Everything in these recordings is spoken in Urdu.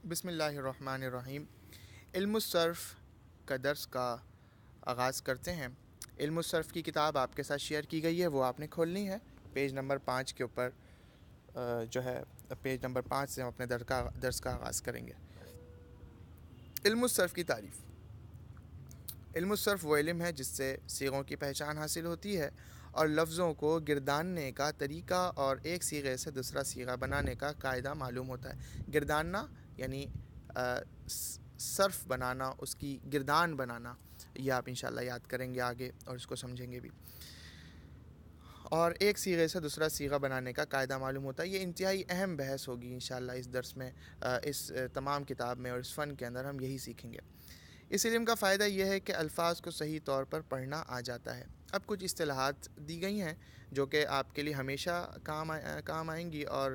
بسم اللہ الرحمن الرحیم۔ علم الصرف کا درس کا آغاز کرتے ہیں۔ علم الصرف کی کتاب آپ کے ساتھ شیئر کی گئی ہے، وہ آپ نے کھولنی ہے پیج نمبر 5 کے اوپر پیج نمبر 5 سے ہم اپنے درس کا آغاز کریں گے۔ علم الصرف کی تعریف۔ علم الصرف وہ علم ہے جس سے صیغوں کی پہچان حاصل ہوتی ہے اور لفظوں کو گرداننے کا طریقہ اور ایک صیغے سے دوسرا صیغہ بنانے کا قاعدہ معلوم ہوتا ہے۔ گرداننا یعنی صرف بنانا، اس کی گردان بنانا، یہ آپ انشاءاللہ یاد کریں گے آگے اور اس کو سمجھیں گے بھی۔ اور ایک صیغے سے دوسرا صیغہ بنانے کا قاعدہ معلوم ہوتا ہے۔ یہ انتہائی اہم بحث ہوگی انشاءاللہ اس درس میں، اس تمام کتاب میں اور اس فن کے اندر ہم یہی سیکھیں گے۔ اس علم کا فائدہ یہ ہے کہ الفاظ کو صحیح طور پر پڑھنا آ جاتا ہے۔ اب کچھ اصطلاحات دی گئی ہیں جو کہ آپ کے لیے ہمیشہ کام آئیں گی اور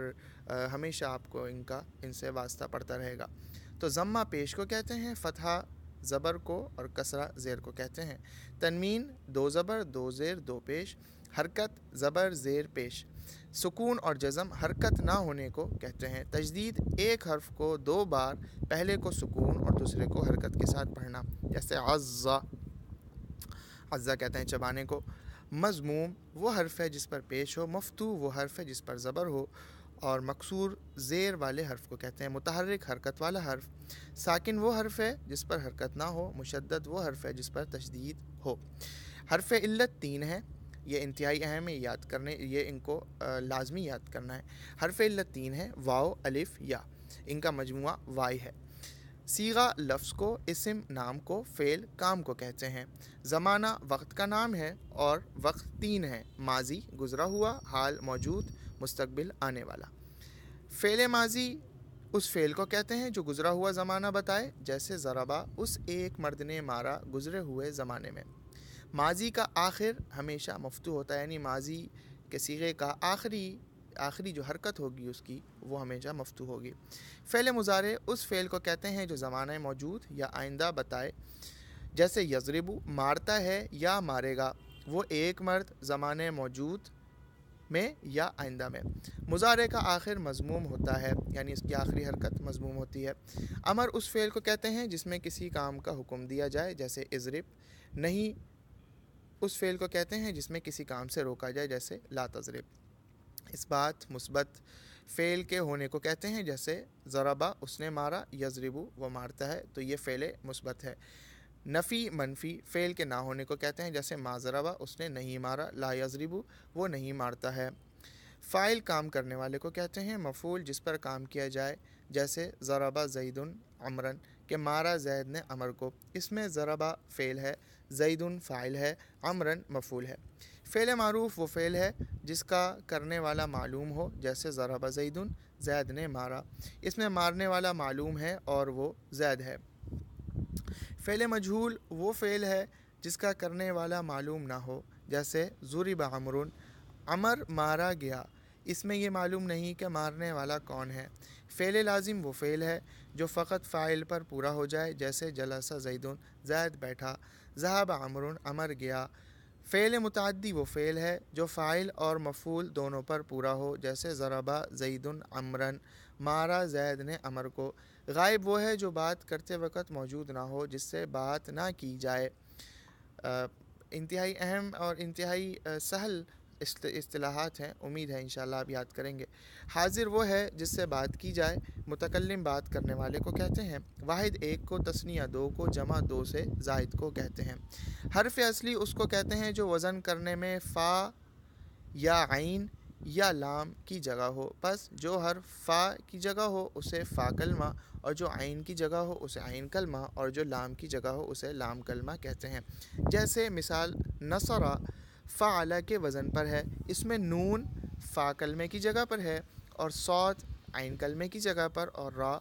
ہمیشہ آپ کو ان سے واسطہ پڑتا رہے گا۔ تو ضمہ پیش کو کہتے ہیں، فتحہ زبر کو اور کسرہ زیر کو کہتے ہیں۔ تنوین 2 زبر 2 زیر 2 پیش، حرکت زبر زیر پیش۔ سکون اور جزم حرکت نہ ہونے کو کہتے ہیں۔ تجدید ایک حرف کو 2 بار، پہلے کو سکون اور دوسرے کو حرکت کے ساتھ پڑھنا، جیسے عزا کہتے ہیں چبانے کو۔ مضموم وہ حرف ہے جس پر پیش ہو، مفتوح وہ حرف ہے جس پر زبر ہو، اور مکسور زیر والے حرف کو کہتے ہیں۔ متحرک حرکت والا حرف۔ ساکن وہ حرف ہے جس پر حرکت نہ ہو، مشدد وہ حرف ہے جس پر تشدید ہو۔ حرف علت 3 ہیں، یہ انتہائی اہم ہے، یہ ان کو لازمی یاد کرنا ہے۔ حرف علت 3 ہے، واو، الف، یا، ان کا مجموعہ وائی ہے۔ صیغہ لفظ کو، اسم نام کو، فعل کام کو کہتے ہیں۔ زمانہ وقت کا نام ہے اور وقت 3 ہے، ماضی گزرا ہوا، حال موجود، مستقبل آنے والا۔ فعل ماضی اس فعل کو کہتے ہیں جو گزرا ہوا زمانہ بتائے، جیسے ضربا اس ایک مرد نے مارا گزرے ہوئے زمانے میں۔ ماضی کا آخر ہمیشہ مفتوح ہوتا ہے، یعنی ماضی کے صیغے کا آخری جو حرکت ہوگی اس کی وہ ہمیشہ مفتوح ہوگی۔ فعل مضارع اس فعل کو کہتے ہیں جو زمانہ موجود یا آئندہ بتائے، جیسے یضرب مارتا ہے یا مارے گا، وہ ایک مرد زمانہ موجود میں یا آئندہ میں۔ مضارع کا آخر مضموم ہوتا ہے، یعنی اس کی آخری حرکت مضموم ہوتی ہے۔ امر اس فعل کو کہتے ہیں جس میں کسی کام کا حکم دیا جائے، جیسے اضرب۔ نہیں اس فعل کو کہتے ہیں جس میں کسی کام سے روکا جائے، جیسے لا تضرب۔ اثبات مثبت فعل کے ہونے کو کہتے ہیں، جیسے ضربا اس نے مارا، یضرب وہ مارتا ہے، تو یہ فعل مثبت ہے۔ نفی منفی فعل کے نہ ہونے کو کہتے ہیں، جیسے ما ضربا اس نے نہیں مارا، لا یضرب وہ نہیں مارتا ہے۔ فاعل کام کرنے والے کو کہتے ہیں۔ مفعول جس پر کام کیا جائے، جیسے ضربا زید عمرن کہ مارا زید نے عمر کو، اس میں ضربا فعل ہے، زید فاعل ہے، عمرن مفعول ہے۔ فعل معروف وہ فعل ہے جس کا کرنے والا معلوم ہو، جیسے ضربا زید زید نے مارا، اس میں مارنے والا معلوم ہے اور وہ زید ہے۔ فعل مجہول وہ فعل ہے جس کا کرنے والا معلوم نہ ہو، جیسے ضرب عمرن عمر مارا گیا، اس میں یہ معلوم نہیں کہ مارنے والا کون ہے۔ فعل لازم وہ فعل ہے جو فقط فاعل پر پورا ہو جائے، جیسے جلس زید زید بیٹھا، ذهب عمرن عمر گیا۔ فعل متعدی وہ فعل ہے جو فاعل اور مفعول دونوں پر پورا ہو، جیسے ضربا زید عمرن مارا زید نے عمر کو۔ غائب وہ ہے جو بات کرتے وقت موجود نہ ہو، جس سے بات نہ کی جائے۔ انتہائی اہم اور انتہائی سہل اصطلاحات ہیں، امید ہے انشاءاللہ آپ یاد کریں گے۔ حاضر وہ ہے جس سے بات کی جائے، متکلم بات کرنے والے کو کہتے ہیں۔ واحد ایک کو، تثنیہ 2 کو، جمع 2 سے زائد کو کہتے ہیں۔ حرف اصلی اس کو کہتے ہیں جو وزن کرنے میں فا یا عین یا لام کی جگہ ہو، پس جو حرف فا کی جگہ ہو اسے فا کلمہ، اور جو عین کی جگہ ہو اسے عین کلمہ، اور جو لام کی جگہ ہو اسے لام کلمہ کہتے ہیں۔ جیسے مثال نصرہ فعل کے وزن پر ہے، اس میں نون فا کلمے کی جگہ پر ہے اور صاد عین کلمے کی جگہ پر اور را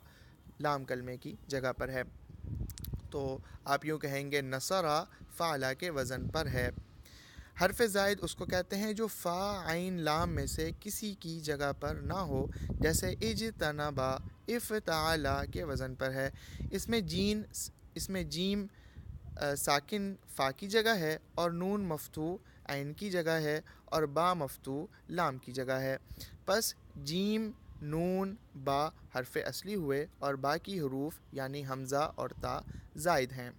لام کلمے کی جگہ پر ہے، تو آپ یوں کہیں گے نصرہ فعل کے وزن پر ہے۔ حرف زائد اس کو کہتے ہیں جو فا عین لام میں سے کسی کی جگہ پر نہ ہو، جیسے اجتنبا افتعلا کے وزن پر ہے، اس میں جیم ساکن فا کی جگہ ہے اور نون مفتوح عین کی جگہ ہے اور با مفتوح لام کی جگہ ہے، پس جیم نون با حرف اصلی ہوئے اور باقی حروف یعنی حمزہ اور تا زائد ہیں۔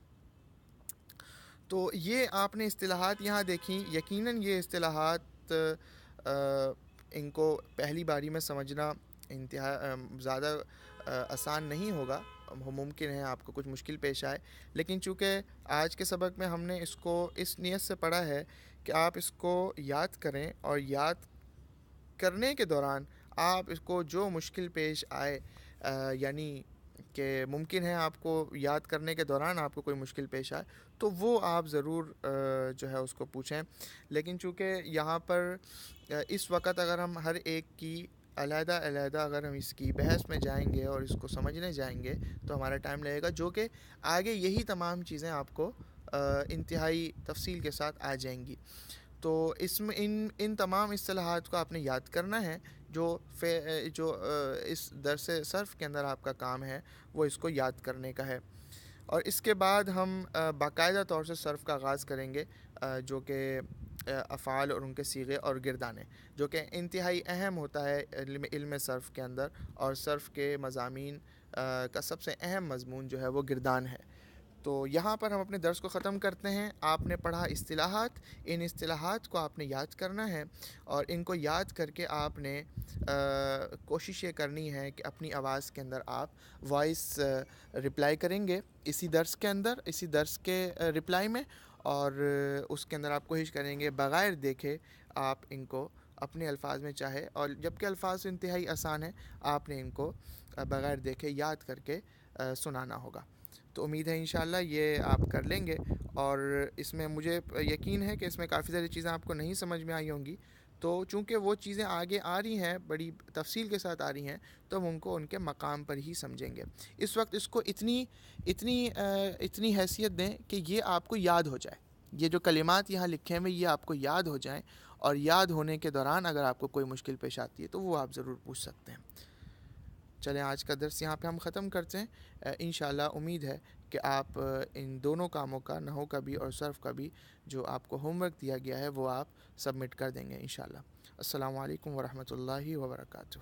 تو یہ آپ نے اصطلاحات یہاں دیکھیں، یقیناً یہ اصطلاحات ان کو پہلی باری میں سمجھنا انتہا زیادہ آسان نہیں ہوگا، ممکن ہے آپ کو کچھ مشکل پیش آئے، لیکن چونکہ آج کے سبق میں ہم نے اس کو اس نیت سے پڑھا ہے کہ آپ اس کو یاد کریں، اور یاد کرنے کے دوران آپ اس کو جو مشکل پیش آئے یعنی کہ ممکن ہے آپ کو یاد کرنے کے دوران آپ کو کوئی مشکل پیش آئے تو وہ آپ ضرور جو ہے اس کو پوچھیں، لیکن چونکہ یہاں پر اس وقت اگر ہم ہر ایک کی علیحدہ اگر ہم اس کی بحث میں جائیں گے اور اس کو سمجھنے جائیں گے تو ہمارا ٹائم لگے گا، جو کہ آگے یہی تمام چیزیں آپ کو انتہائی تفصیل کے ساتھ آ جائیں گی۔ تو اس میں ان تمام اصطلاحات کو آپ نے یاد کرنا ہے، جو اس درس صرف کے اندر آپ کا کام ہے وہ اس کو یاد کرنے کا ہے۔ اور اس کے بعد ہم باقاعدہ طور سے صرف کا آغاز کریں گے، جو کہ افعال اور ان کے صیغے اور گردانے، جو کہ انتہائی اہم ہوتا ہے علم صرف کے اندر، اور صرف کے مضامین کا سب سے اہم مضمون جو ہے وہ گردان ہے۔ تو یہاں پر ہم اپنے درس کو ختم کرتے ہیں۔ آپ نے پڑھا اصطلاحات، ان اصطلاحات کو آپ نے یاد کرنا ہے، اور ان کو یاد کر کے آپ نے کوشش یہ کرنی ہے کہ اپنی آواز کے اندر آپ وائس رپلائی کریں گے اسی درس کے اندر، اسی درس کے رپلائی میں، اور اس کے اندر آپ کوشش کریں گے بغیر دیکھے آپ ان کو اپنے الفاظ میں چاہے، اور جبکہ الفاظ انتہائی آسان ہیں، آپ نے ان کو بغیر دیکھے یاد کر کے سنانا ہوگا۔ تو امید ہے انشاءاللہ یہ آپ کر لیں گے، اور اس میں مجھے یقین ہے کہ اس میں کافی ساری چیزیں آپ کو نہیں سمجھ میں آئی ہوں گی، تو چونکہ وہ چیزیں آگے آ رہی ہیں، بڑی تفصیل کے ساتھ آ رہی ہیں، تو ہم ان کو ان کے مقام پر ہی سمجھیں گے۔ اس وقت اس کو اتنی حیثیت دیں کہ یہ آپ کو یاد ہو جائے، یہ جو کلمات یہاں لکھے ہیں یہ آپ کو یاد ہو جائیں، اور یاد ہونے کے دوران اگر آپ کو کوئی مشکل پیش آتی ہے تو وہ آپ ضرور پوچھ سکتے ہیں۔ چلیں آج کا درس یہاں پہ ہم ختم کرتے ہیں۔ انشاءاللہ امید ہے کہ آپ ان دونوں کاموں کا، نحو کا بھی اور صرف کا بھی، جو آپ کو ہوم ورک دیا گیا ہے وہ آپ سبمٹ کر دیں گے انشاءاللہ۔ السلام علیکم ورحمۃ اللہ وبرکاتہ۔